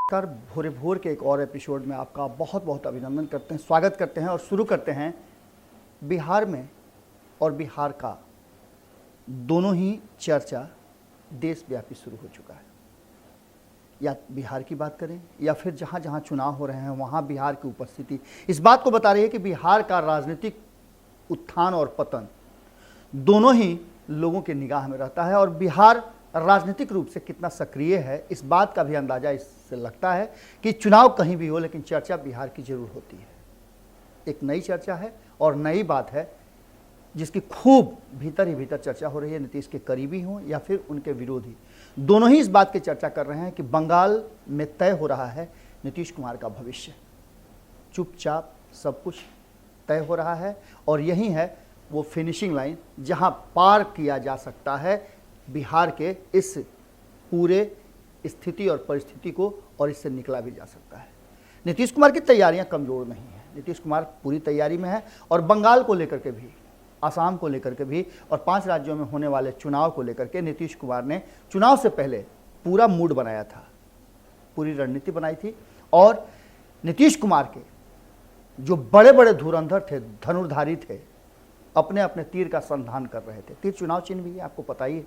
नमस्कार। भोरे भोर के एक और एपिसोड में आपका बहुत बहुत अभिनंदन करते हैं, स्वागत करते हैं और शुरू करते हैं। बिहार में और बिहार का दोनों ही चर्चा देशव्यापी शुरू हो चुका है। या बिहार की बात करें या फिर जहां जहां चुनाव हो रहे हैं वहां बिहार की उपस्थिति इस बात को बता रही है कि बिहार का राजनीतिक उत्थान और पतन दोनों ही लोगों के निगाह में रहता है और बिहार राजनीतिक रूप से कितना सक्रिय है इस बात का भी अंदाजा इससे लगता है कि चुनाव कहीं भी हो लेकिन चर्चा बिहार की जरूर होती है। एक नई चर्चा है और नई बात है जिसकी खूब भीतर ही भीतर चर्चा हो रही है। नीतीश के करीबी हों या फिर उनके विरोधी, दोनों ही इस बात की चर्चा कर रहे हैं कि बंगाल में तय हो रहा है नीतीश कुमार का भविष्य। चुपचाप सब कुछ तय हो रहा है और यही है वो फिनिशिंग लाइन जहां पार किया जा सकता है बिहार के इस पूरे स्थिति और परिस्थिति को, और इससे निकला भी जा सकता है। नीतीश कुमार की तैयारियां कमज़ोर नहीं हैं। नीतीश कुमार पूरी तैयारी में है और बंगाल को लेकर के भी, असम को लेकर के भी और 5 राज्यों में होने वाले चुनाव को लेकर के नीतीश कुमार ने चुनाव से पहले पूरा मूड बनाया था, पूरी रणनीति बनाई थी। और नीतीश कुमार के जो बड़े बड़े धुरंधर थे, धनुर्धारी थे, अपने अपने तीर का संधान कर रहे थे। तीर चुनाव चिन्ह भी है, आपको पता ही है।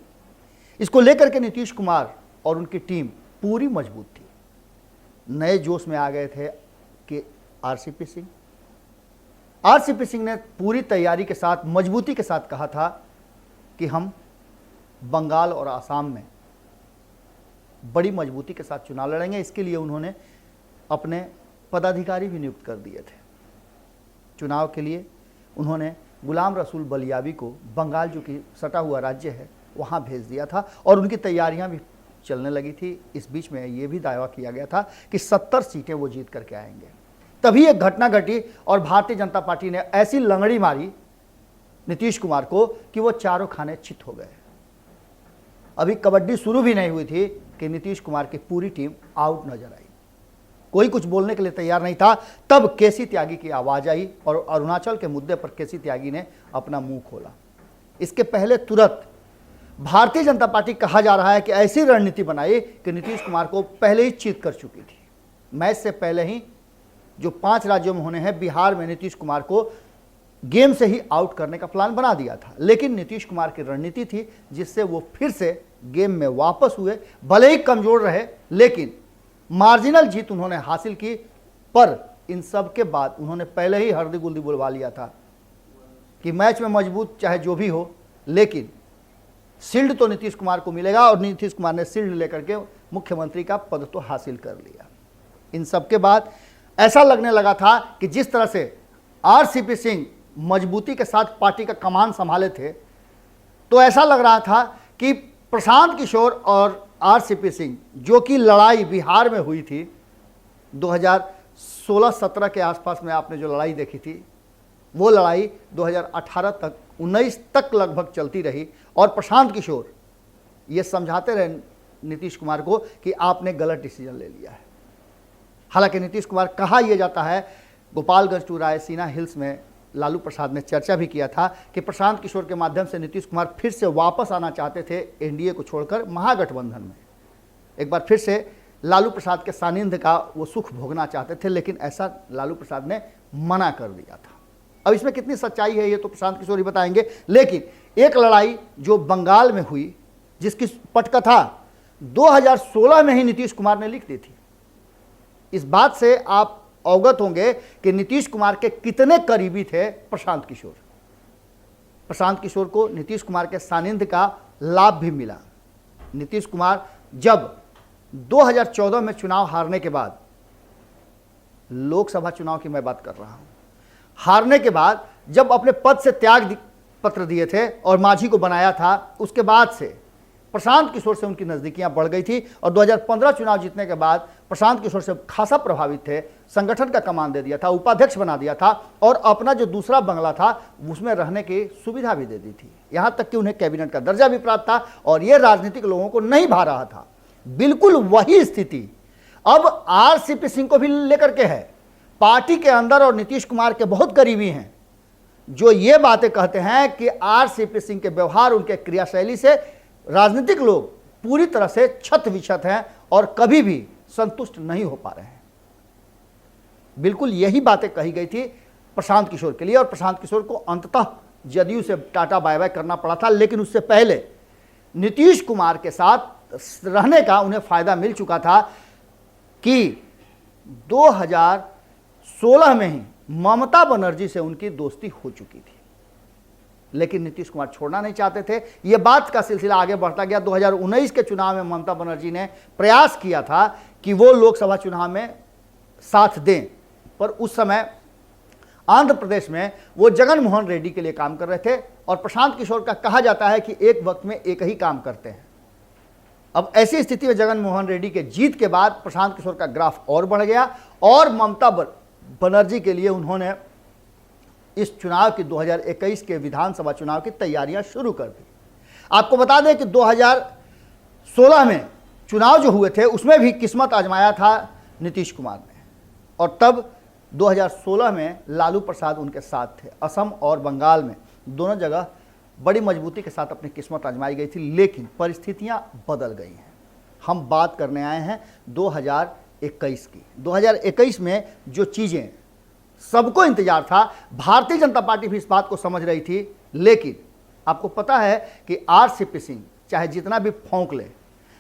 इसको लेकर के नीतीश कुमार और उनकी टीम पूरी मजबूत थी। नए जोश में आ गए थे कि आरसीपी सिंह ने पूरी तैयारी के साथ, मजबूती के साथ कहा था कि हम बंगाल और असम में बड़ी मजबूती के साथ चुनाव लड़ेंगे। इसके लिए उन्होंने अपने पदाधिकारी भी नियुक्त कर दिए थे। चुनाव के लिए उन्होंने गुलाम रसूल बलियावी को बंगाल, जो कि सटा हुआ राज्य है, वहाँ भेज दिया था और उनकी तैयारियां भी चलने लगी थी। इस बीच में ये भी दावा किया गया था कि 70 सीटें वो जीत करके आएंगे। तभी एक घटना घटी और भारतीय जनता पार्टी ने ऐसी लंगड़ी मारी नीतीश कुमार को कि वो चारों खाने चित हो गए। अभी कबड्डी शुरू भी नहीं हुई थी कि नीतीश कुमार की पूरी टीम आउट नजर आई। कोई कुछ बोलने के लिए तैयार नहीं था। तब केसी त्यागी की आवाज आई और अरुणाचल के मुद्दे पर केसी त्यागी ने अपना मुंह खोला। इसके पहले तुरंत भारतीय जनता पार्टी, कहा जा रहा है कि ऐसी रणनीति बनाई कि नीतीश कुमार को पहले ही चित कर चुकी थी। मैच से पहले ही जो 5 राज्यों में होने हैं, बिहार में नीतीश कुमार को गेम से ही आउट करने का प्लान बना दिया था। लेकिन नीतीश कुमार की रणनीति थी जिससे वो फिर से गेम में वापस हुए। भले ही कमजोर रहे लेकिन मार्जिनल जीत उन्होंने हासिल की। पर इन सब के बाद उन्होंने पहले ही हल्दी गुल्दी बुलवा लिया था कि मैच में मजबूत चाहे जो भी हो, लेकिन शील्ड तो नीतीश कुमार को मिलेगा। और नीतीश कुमार ने शील्ड लेकर के मुख्यमंत्री का पद तो हासिल कर लिया। इन सब के बाद ऐसा लगने लगा था कि जिस तरह से आरसीपी सिंह मजबूती के साथ पार्टी का कमान संभाले थे, तो ऐसा लग रहा था कि प्रशांत किशोर और आरसीपी सिंह, जो कि लड़ाई बिहार में हुई थी 2016-17 के आसपास में, आपने जो लड़ाई देखी थी, वो लड़ाई 2018 तक, 19 तक लगभग चलती रही। और प्रशांत किशोर ये समझाते रहे नीतीश कुमार को कि आपने गलत डिसीजन ले लिया है। हालांकि नीतीश कुमार, कहा यह जाता है, गोपालगंज टू रायसीना हिल्स में लालू प्रसाद ने चर्चा भी किया था कि प्रशांत किशोर के माध्यम से नीतीश कुमार फिर से वापस आना चाहते थे एनडीए को छोड़कर महागठबंधन में। एक बार फिर से लालू प्रसाद के सानिध्य का वो सुख भोगना चाहते थे, लेकिन ऐसा लालू प्रसाद ने मना कर दिया था। अब इसमें कितनी सच्चाई है ये तो प्रशांत किशोर ही बताएंगे। लेकिन एक लड़ाई जो बंगाल में हुई, जिसकी पटकथा 2016 में ही नीतीश कुमार ने लिख दी थी। इस बात से आप अवगत होंगे कि नीतीश कुमार के कितने करीबी थे प्रशांत किशोर। प्रशांत किशोर को नीतीश कुमार के सानिध्य का लाभ भी मिला। नीतीश कुमार जब 2014 में चुनाव हारने के बाद, लोकसभा चुनाव की मैं बात कर रहा हूं, हारने के बाद जब अपने पद से त्याग पत्र दिए थे और मांझी को बनाया था, उसके बाद से प्रशांत किशोर से उनकी नज़दीकियां बढ़ गई थी। और 2015 चुनाव जीतने के बाद प्रशांत किशोर से खासा प्रभावित थे। संगठन का कमान दे दिया था, उपाध्यक्ष बना दिया था और अपना जो दूसरा बंगला था उसमें रहने की सुविधा भी दे दी थी। यहां तक कि उन्हें कैबिनेट का दर्जा भी प्राप्त था और यह राजनीतिक लोगों को नहीं भा रहा था। बिल्कुल वही स्थिति अब आरसीपी सिंह को भी लेकर के है। पार्टी के अंदर और नीतीश कुमार के बहुत करीबी हैं जो ये बातें कहते हैं कि आरसीपी सिंह के व्यवहार, उनके क्रियाशैली से राजनीतिक लोग पूरी तरह से छत विछत हैं और कभी भी संतुष्ट नहीं हो पा रहे हैं। बिल्कुल यही बातें कही गई थी प्रशांत किशोर के लिए, और प्रशांत किशोर को अंततः जदयू से टाटा बाय बाय करना पड़ा था। लेकिन उससे पहले नीतीश कुमार के साथ रहने का उन्हें फायदा मिल चुका था कि 2016 में ही ममता बनर्जी से उनकी दोस्ती हो चुकी थी, लेकिन नीतीश कुमार छोड़ना नहीं चाहते थे। यह बात का सिलसिला आगे बढ़ता गया। 2019 के चुनाव में ममता बनर्जी ने प्रयास किया था कि वो लोकसभा चुनाव में साथ दें, पर उस समय आंध्र प्रदेश में वो जगन मोहन रेड्डी के लिए काम कर रहे थे, और प्रशांत किशोर का कहा जाता है कि एक वक्त में एक ही काम करते हैं। अब ऐसी स्थिति में जगन मोहन रेड्डी के जीत के बाद प्रशांत किशोर का ग्राफ और बढ़ गया, और ममता बनर्जी के लिए उन्होंने इस चुनाव की 2021 के विधानसभा चुनाव की तैयारियां शुरू कर दी। आपको बता दें कि 2016 में चुनाव जो हुए थे उसमें भी किस्मत आजमाया था नीतीश कुमार ने, और तब 2016 में लालू प्रसाद उनके साथ थे। असम और बंगाल में दोनों जगह बड़ी मजबूती के साथ अपनी किस्मत आजमाई गई थी, लेकिन परिस्थितियां बदल गई हैं। हम बात करने आए हैं 2021 की। 2021 में जो चीज़ें सबको इंतजार था, भारतीय जनता पार्टी भी इस बात को समझ रही थी, लेकिन आपको पता है कि आरसीपी सिंह चाहे जितना भी फौंक ले,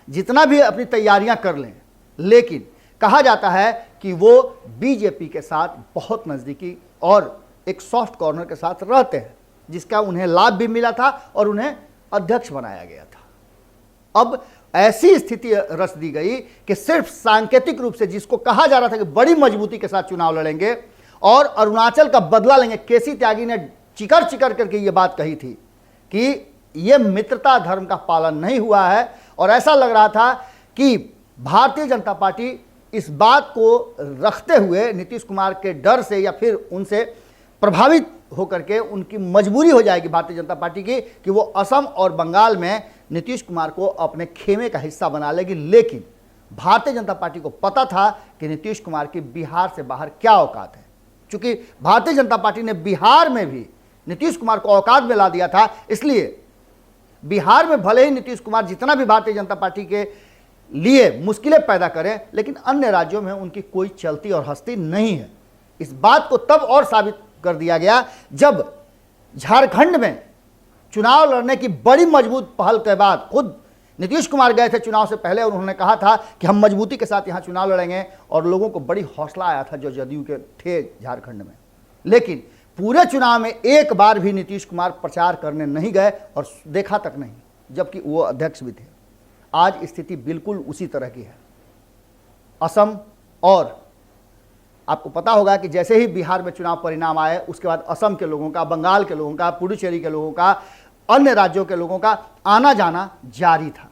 जितना भी अपनी तैयारियां कर लें, लेकिन कहा जाता है कि वो बीजेपी के साथ बहुत नज़दीकी और एक सॉफ्ट कॉर्नर के साथ रहते हैं, जिसका उन्हें लाभ भी मिला था और उन्हें अध्यक्ष बनाया गया था। अब ऐसी स्थिति रच दी गई कि सिर्फ सांकेतिक रूप से जिसको कहा जा रहा था कि बड़ी मजबूती के साथ चुनाव लड़ेंगे और अरुणाचल का बदला लेंगे, केसी त्यागी ने चिकर चिकर करके ये बात कही थी कि ये मित्रता धर्म का पालन नहीं हुआ है, और ऐसा लग रहा था कि भारतीय जनता पार्टी इस बात को रखते हुए नीतीश कुमार के डर से या फिर उनसे प्रभावित होकर के उनकी मजबूरी हो जाएगी भारतीय जनता पार्टी की कि वो असम और बंगाल में नीतीश कुमार को अपने खेमे का हिस्सा बना लेगी। लेकिन भारतीय जनता पार्टी को पता था कि नीतीश कुमार की बिहार से बाहर क्या औकात है। चूंकि भारतीय जनता पार्टी ने बिहार में भी नीतीश कुमार को औकात में ला दिया था, इसलिए बिहार में भले ही नीतीश कुमार जितना भी भारतीय जनता पार्टी के लिए मुश्किलें पैदा करें, लेकिन अन्य राज्यों में उनकी कोई चलती और हस्ती नहीं है। इस बात को तब और साबित कर दिया गया जब झारखंड में चुनाव लड़ने की बड़ी मजबूत पहल के बाद खुद नीतीश कुमार गए थे चुनाव से पहले, और उन्होंने कहा था कि हम मजबूती के साथ यहाँ चुनाव लड़ेंगे, और लोगों को बड़ी हौसला आया था जो जदयू के थे झारखंड में। लेकिन पूरे चुनाव में एक बार भी नीतीश कुमार प्रचार करने नहीं गए और देखा तक नहीं, जबकि वो अध्यक्ष भी थे। आज स्थिति बिल्कुल उसी तरह की है। असम, और आपको पता होगा कि जैसे ही बिहार में चुनाव परिणाम आए उसके बाद असम के लोगों का, बंगाल के लोगों का, पुडुचेरी के लोगों का, अन्य राज्यों के लोगों का आना जाना जारी था,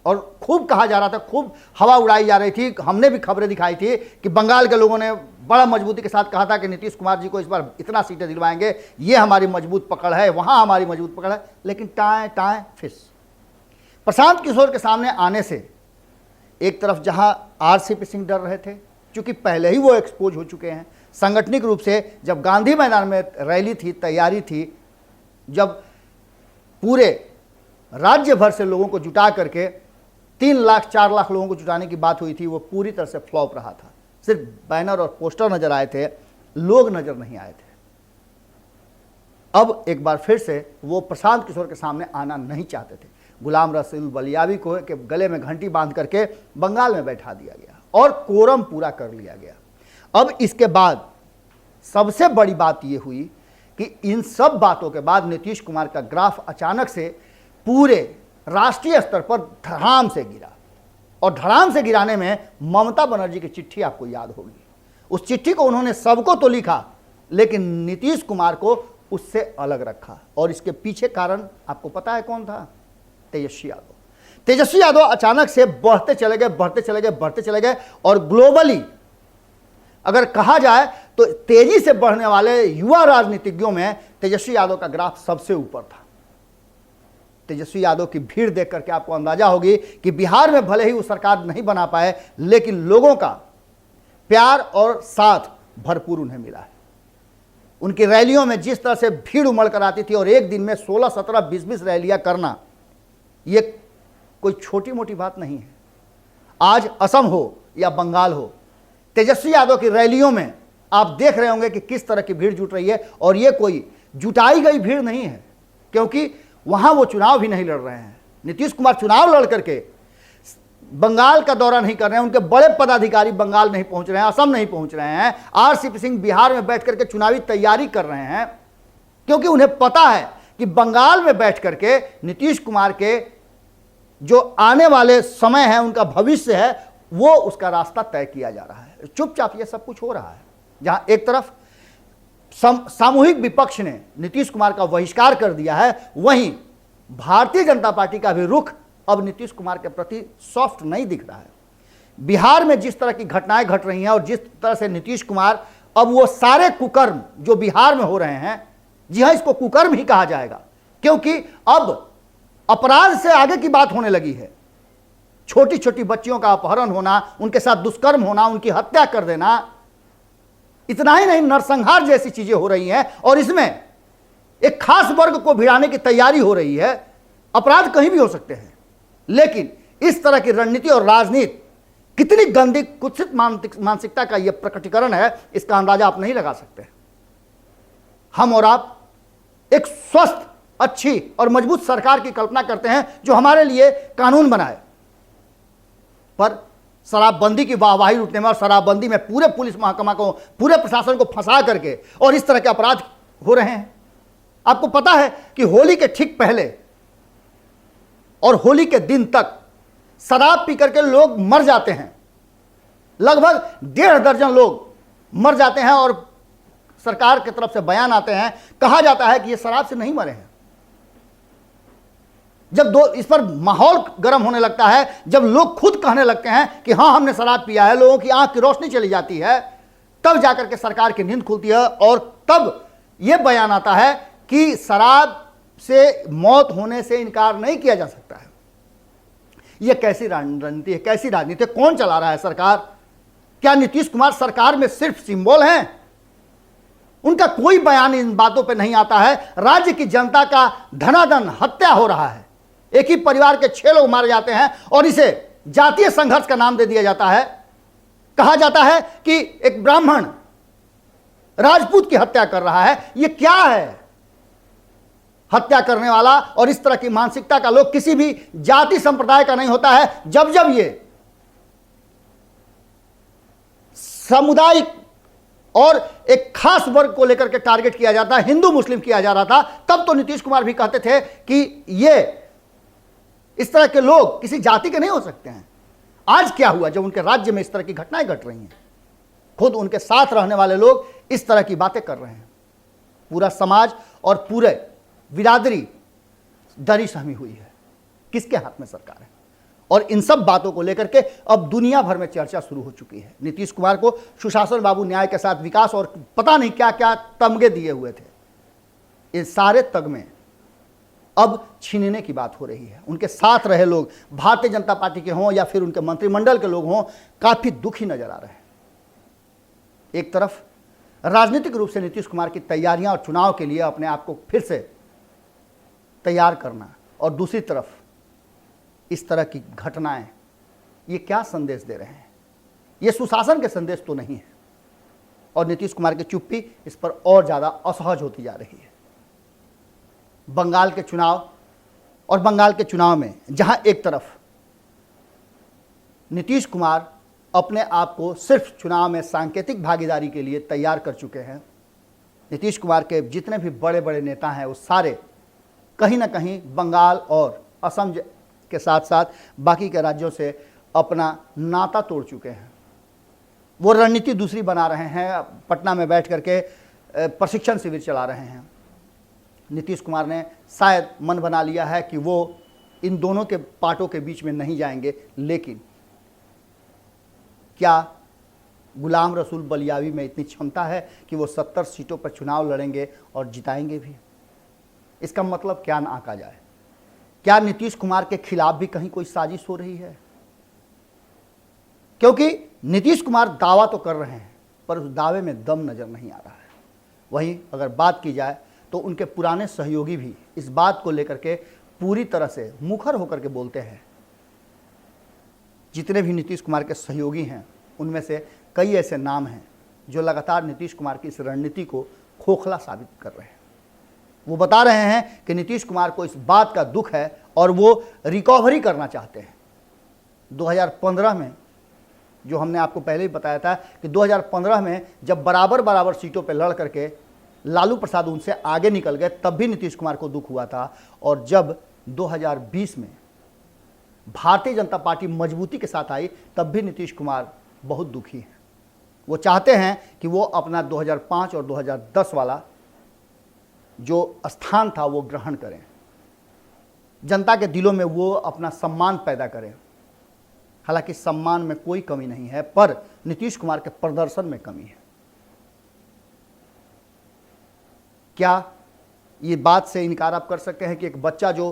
और खूब कहा जा रहा था, खूब हवा उड़ाई जा रही थी। हमने भी खबरें दिखाई थी कि बंगाल के लोगों ने बड़ा मजबूती के साथ कहा था कि नीतीश कुमार जी को इस बार इतना सीटें दिलवाएंगे, ये हमारी मजबूत पकड़ है, वहाँ हमारी मजबूत पकड़ है। लेकिन टाएं टाएं फिस। प्रशांत किशोर के सामने आने से एक तरफ जहां आरसीपी सिंह डर रहे थे, क्योंकि पहले ही वो एक्सपोज हो चुके हैं संगठनिक रूप से। जब गांधी मैदान में रैली थी, तैयारी थी, जब पूरे राज्य भर से लोगों को जुटा करके 3 लाख 4 लाख लोगों को जुटाने की बात हुई थी, वो पूरी तरह से फ्लॉप रहा था। सिर्फ बैनर और पोस्टर नजर आए थे, लोग नजर नहीं आए थे। अब एक बार फिर से वो प्रशांत किशोर के सामने आना नहीं चाहते थे। गुलाम रसूल बलियावी को के गले में घंटी बांध करके बंगाल में बैठा दिया गया और कोरम पूरा कर लिया गया। अब इसके बाद सबसे बड़ी बात यह हुई कि इन सब बातों के बाद नीतीश कुमार का ग्राफ अचानक से पूरे राष्ट्रीय स्तर पर धड़ाम से गिरा, और धड़ाम से गिराने में ममता बनर्जी की चिट्ठी आपको याद होगी। उस चिट्ठी को उन्होंने सबको तो लिखा, लेकिन नीतीश कुमार को उससे अलग रखा, और इसके पीछे कारण आपको पता है कौन था? तेजस्वी यादव। तेजस्वी यादव अचानक से बढ़ते चले गए, बढ़ते चले गए, बढ़ते चले गए, और ग्लोबली अगर कहा जाए तो तेजी से बढ़ने वाले युवा राजनीतिज्ञों में तेजस्वी यादव का ग्राफ सबसे ऊपर था। तेजस्वी यादव की भीड़ देख करके आपको अंदाजा होगी कि बिहार में भले ही वो सरकार नहीं बना पाए, लेकिन लोगों का प्यार और साथ भरपूर उन्हें मिला है। उनकी रैलियों में जिस तरह से भीड़ उमड़ कर आती थी, और एक दिन में 16, 17, 20 रैलियां करना, ये कोई छोटी मोटी बात नहीं है। आज असम हो या बंगाल हो, तेजस्वी यादव की रैलियों में आप देख रहे होंगे कि किस तरह की भीड़ जुट रही है। और ये कोई जुटाई गई भीड़ नहीं है, क्योंकि वहां वो चुनाव भी नहीं लड़ रहे हैं। नीतीश कुमार चुनाव लड़ करके बंगाल का दौरा नहीं कर रहे हैं, उनके बड़े पदाधिकारी बंगाल नहीं पहुंच रहे हैं, असम नहीं पहुंच रहे हैं। आरसीपी सिंह बिहार में बैठ करके चुनावी तैयारी कर रहे हैं, क्योंकि उन्हें पता है कि बंगाल में बैठ करके नीतीश कुमार के जो आने वाले समय है, उनका भविष्य है, वो उसका रास्ता तय किया जा रहा है। चुपचाप ये सब कुछ हो रहा है। जहां एक तरफ सामूहिक विपक्ष ने नीतीश कुमार का बहिष्कार कर दिया है, वहीं भारतीय जनता पार्टी का भी रुख अब नीतीश कुमार के प्रति सॉफ्ट नहीं दिख रहा है। बिहार में जिस तरह की घटनाएं घट रही हैं और जिस तरह से नीतीश कुमार अब वो सारे कुकर्म जो बिहार में हो रहे हैं, जी हां, इसको कुकर्म ही कहा जाएगा, क्योंकि अब अपराध से आगे की बात होने लगी है। छोटी छोटी बच्चियों का अपहरण होना, उनके साथ दुष्कर्म होना, उनकी हत्या कर देना, इतना ही नहीं, नरसंहार जैसी चीजें हो रही हैं। और इसमें एक खास वर्ग को भिड़ाने की तैयारी हो रही है। अपराध कहीं भी हो सकते हैं, लेकिन इस तरह की रणनीति और राजनीति कितनी गंदी कुत्सित मानसिकता का यह प्रकटीकरण है, इसका अंदाजा आप नहीं लगा सकते। हम और आप एक स्वस्थ, अच्छी और मजबूत सरकार की कल्पना करते हैं जो हमारे लिए कानून बनाए, पर शराबबंदी की वाहवाही लूटने में और शराबबंदी में पूरे पुलिस महकमा को, पूरे प्रशासन को फंसा करके और इस तरह के अपराध हो रहे हैं। आपको पता है कि होली के ठीक पहले और होली के दिन तक शराब पी करके लोग मर जाते हैं। लगभग 1.5 दर्जन लोग मर जाते हैं और सरकार की तरफ से बयान आते हैं, कहा जाता है कि ये शराब से नहीं मरे हैं। जब इस पर माहौल गर्म होने लगता है, जब लोग खुद कहने लगते हैं कि हां हमने शराब पिया है, लोगों की आंख की रोशनी चली जाती है, तब जाकर के सरकार की नींद खुलती है और तब यह बयान आता है कि शराब से मौत होने से इनकार नहीं किया जा सकता है। यह कैसी रणनीति है, कैसी राजनीति, कौन चला रहा है सरकार? क्या नीतीश कुमार सरकार में सिर्फ सिंबल हैं? उनका कोई बयान इन बातों पे नहीं आता है। राज्य की जनता का धनाधन हत्या हो रहा है, एक ही परिवार के 6 लोग मारे जाते हैं और इसे जातीय संघर्ष का नाम दे दिया जाता है। कहा जाता है कि एक ब्राह्मण राजपूत की हत्या कर रहा है। यह क्या है? हत्या करने वाला और इस तरह की मानसिकता का लोग किसी भी जाति संप्रदाय का नहीं होता है। जब जब ये सामुदायिक और एक खास वर्ग को लेकर के टारगेट किया जाता है, हिंदू मुस्लिम किया जा रहा था, तब तो नीतीश कुमार भी कहते थे कि ये इस तरह के लोग किसी जाति के नहीं हो सकते हैं। आज क्या हुआ जब उनके राज्य में इस तरह की घटनाएं घट रही हैं? खुद उनके साथ रहने वाले लोग इस तरह की बातें कर रहे हैं। पूरा समाज और पूरे बिरादरी डरी सहमी हुई है। किसके हाथ में सरकार है? और इन सब बातों को लेकर के अब दुनिया भर में चर्चा शुरू हो चुकी है। नीतीश कुमार को सुशासन बाबू न्याय के साथ विकास और पता नहीं क्या क्या तमगे दिए हुए थे। ये सारे तगमे अब छीनने की बात हो रही है। उनके साथ रहे लोग, भारतीय जनता पार्टी के हों या फिर उनके मंत्रिमंडल के लोग हों, काफी दुखी नजर आ रहे हैं। एक तरफ राजनीतिक रूप से नीतीश कुमार की तैयारियां और चुनाव के लिए अपने आप को फिर से तैयार करना, और दूसरी तरफ इस तरह की घटनाएं, ये क्या संदेश दे रहे हैं? ये सुशासन के संदेश तो नहीं है, और नीतीश कुमार की चुप्पी इस पर और ज्यादा असहज होती जा रही है। बंगाल के चुनाव और बंगाल के चुनाव में जहां एक तरफ नीतीश कुमार अपने आप को सिर्फ चुनाव में सांकेतिक भागीदारी के लिए तैयार कर चुके हैं, नीतीश कुमार के जितने भी बड़े बड़े नेता हैं वो सारे कहीं ना कहीं बंगाल और असम के साथ साथ बाकी के राज्यों से अपना नाता तोड़ चुके हैं। वो रणनीति दूसरी बना रहे हैं, पटना में बैठ करके प्रशिक्षण शिविर चला रहे हैं। नीतीश कुमार ने शायद मन बना लिया है कि वो इन दोनों के पार्टों के बीच में नहीं जाएंगे, लेकिन क्या गुलाम रसूल बलियावी में इतनी क्षमता है कि वो 70 सीटों पर चुनाव लड़ेंगे और जिताएंगे भी? इसका मतलब क्या ना आंका जाए? क्या नीतीश कुमार के खिलाफ भी कहीं कोई साजिश हो रही है? क्योंकि नीतीश कुमार दावा तो कर रहे हैं, पर उस दावे में दम नजर नहीं आ रहा है। वहीं अगर बात की जाए तो उनके पुराने सहयोगी भी इस बात को लेकर के पूरी तरह से मुखर होकर के बोलते हैं। जितने भी नीतीश कुमार के सहयोगी हैं उनमें से कई ऐसे नाम हैं जो लगातार नीतीश कुमार की इस रणनीति को खोखला साबित कर रहे हैं। वो बता रहे हैं कि नीतीश कुमार को इस बात का दुख है और वो रिकवरी करना चाहते हैं। 2015 में, जो हमने आपको पहले ही बताया था कि 2015 में जब बराबर सीटों पर लड़ करके लालू प्रसाद उनसे आगे निकल गए, तब भी नीतीश कुमार को दुख हुआ था। और जब 2020 में भारतीय जनता पार्टी मजबूती के साथ आई, तब भी नीतीश कुमार बहुत दुखी हैं। वो चाहते हैं कि वो अपना 2005 और 2010 वाला जो स्थान था वो ग्रहण करें, जनता के दिलों में वो अपना सम्मान पैदा करें। हालांकि सम्मान में कोई कमी नहीं है, पर नीतीश कुमार के प्रदर्शन में कमी है। क्या ये बात से इनकार आप कर सकते हैं कि एक बच्चा जो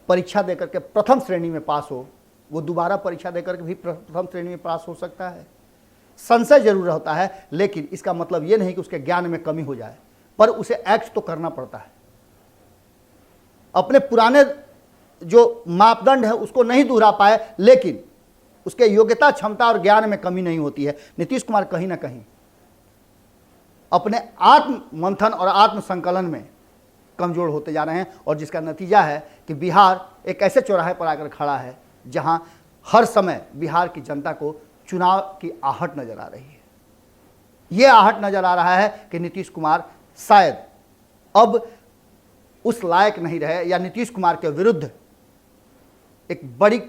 परीक्षा देकर के प्रथम श्रेणी में पास हो, वो दोबारा परीक्षा देकर के भी प्रथम श्रेणी में पास हो सकता है? संशय जरूर होता है, लेकिन इसका मतलब ये नहीं कि उसके ज्ञान में कमी हो जाए, पर उसे एक्ट तो करना पड़ता है। अपने पुराने जो मापदंड है उसको नहीं दोहरा पाए, लेकिन उसके योग्यता, क्षमता और ज्ञान में कमी नहीं होती है। नीतीश कुमार कहीं ना कहीं अपने आत्म मंथन और आत्म संकलन में कमजोर होते जा रहे हैं, और जिसका नतीजा है कि बिहार एक ऐसे चौराहे पर आकर खड़ा है जहां हर समय बिहार की जनता को चुनाव की आहट नजर आ रही है। यह आहट नजर आ रहा है कि नीतीश कुमार शायद अब उस लायक नहीं रहे, या नीतीश कुमार के विरुद्ध एक बड़ी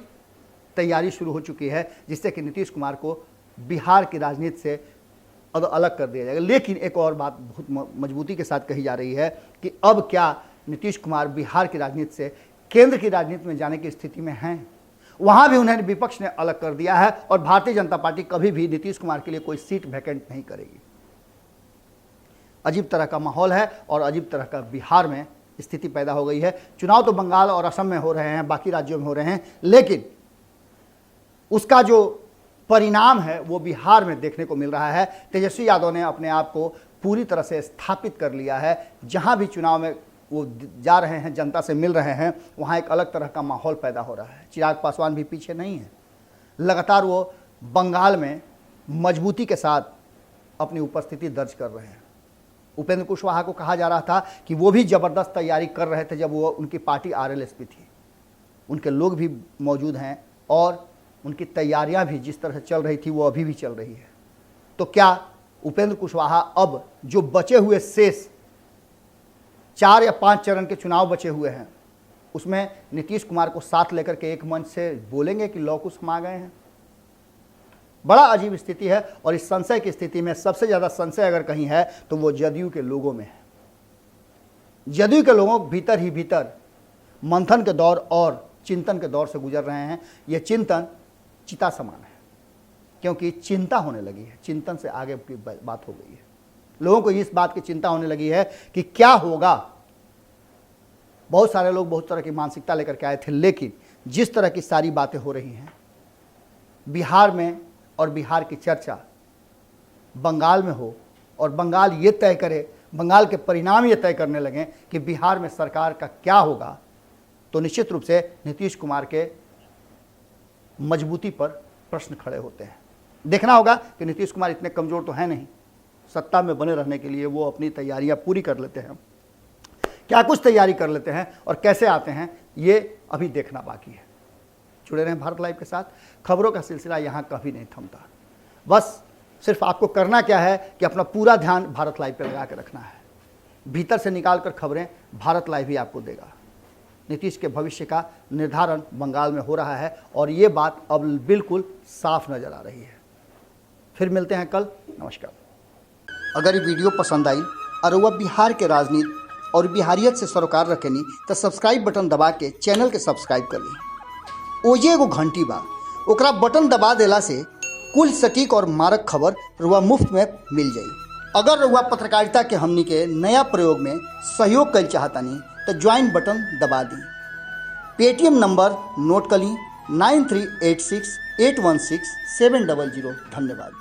तैयारी शुरू हो चुकी है जिससे कि नीतीश कुमार को बिहार की राजनीति से अलग कर दिया जाएगा। लेकिन एक और बात बहुत मजबूती के साथ कही जा रही है कि अब क्या नीतीश कुमार बिहार की राजनीति से केंद्र की राजनीति में जाने की स्थिति में हैं? वहां भी उन्हें विपक्ष ने अलग कर दिया है, और भारतीय जनता पार्टी कभी भी नीतीश कुमार के लिए कोई सीट वैकेंट नहीं करेगी। अजीब तरह का माहौल है और अजीब तरह का बिहार में स्थिति पैदा हो गई है। चुनाव तो बंगाल और असम में हो रहे हैं, बाकी राज्यों में हो रहे हैं, लेकिन उसका जो परिणाम है वो बिहार में देखने को मिल रहा है। तेजस्वी यादव ने अपने आप को पूरी तरह से स्थापित कर लिया है। जहां भी चुनाव में वो जा रहे हैं, जनता से मिल रहे हैं, वहां एक अलग तरह का माहौल पैदा हो रहा है। चिराग पासवान भी पीछे नहीं है, लगातार वो बंगाल में मजबूती के साथ अपनी उपस्थिति दर्ज कर रहे हैं। उपेंद्र कुशवाहा को कहा जा रहा था कि वो भी ज़बरदस्त तैयारी कर रहे थे जब वो उनकी पार्टी आरएलएस थी। उनके लोग भी मौजूद हैं और उनकी तैयारियां भी जिस तरह से चल रही थी वो अभी भी चल रही है। तो क्या उपेंद्र कुशवाहा अब जो बचे हुए शेष 4 या 5 चरण के चुनाव बचे हुए हैं उसमें नीतीश कुमार को साथ लेकर के एक मंच से बोलेंगे कि लौकुश हम आ गए हैं? बड़ा अजीब स्थिति है, और इस संशय की स्थिति में सबसे ज़्यादा संशय अगर कहीं है तो वो जदयू के लोगों में है। जदयू के लोगों भीतर ही भीतर मंथन के दौर और चिंतन के दौर से गुजर रहे हैं। यह चिंतन चिता समान है, क्योंकि चिंता होने लगी है, चिंतन से आगे की बात हो गई है। लोगों को इस बात की चिंता होने लगी है कि क्या होगा। बहुत सारे लोग बहुत तरह की मानसिकता लेकर के आए थे, लेकिन जिस तरह की सारी बातें हो रही हैं बिहार में, और बिहार की चर्चा बंगाल में हो, और बंगाल ये तय करे, बंगाल के परिणाम ये तय करने लगे कि बिहार में सरकार का क्या होगा, तो निश्चित रूप से नीतीश कुमार के मजबूती पर प्रश्न खड़े होते हैं। देखना होगा कि नीतीश कुमार इतने कमज़ोर तो हैं नहीं, सत्ता में बने रहने के लिए वो अपनी तैयारियां पूरी कर लेते हैं। क्या कुछ तैयारी कर लेते हैं और कैसे आते हैं, ये अभी देखना बाकी है। जुड़े रहें भारत लाइव के साथ। खबरों का सिलसिला यहाँ कभी नहीं थमता। बस सिर्फ आपको करना क्या है कि अपना पूरा ध्यान भारत लाइव पे लगा के रखना है। भीतर से निकाल कर खबरें भारत लाइव ही आपको देगा। नीतीश के भविष्य का निर्धारण बंगाल में हो रहा है, और ये बात अब बिल्कुल साफ नजर आ रही है। फिर मिलते हैं कल। नमस्कार। अगर ये वीडियो पसंद आई और वह बिहार के राजनीति और बिहारियत से सरोकार रखेनी तो सब्सक्राइब बटन दबा के चैनल के सब्सक्राइब कर ली। ओजे एगो घंटी बा, ओकरा बटन दबा देला से कुल सटीक और मारक खबर रुआ मुफ्त में मिल जाई। अगर रुआ पत्रकारिता के हमनी के नया प्रयोग में सहयोग कर चाहतानी तो ज्वाइन बटन दबा दी। पेटीएम नंबर नोट कर ली 9386816700। धन्यवाद।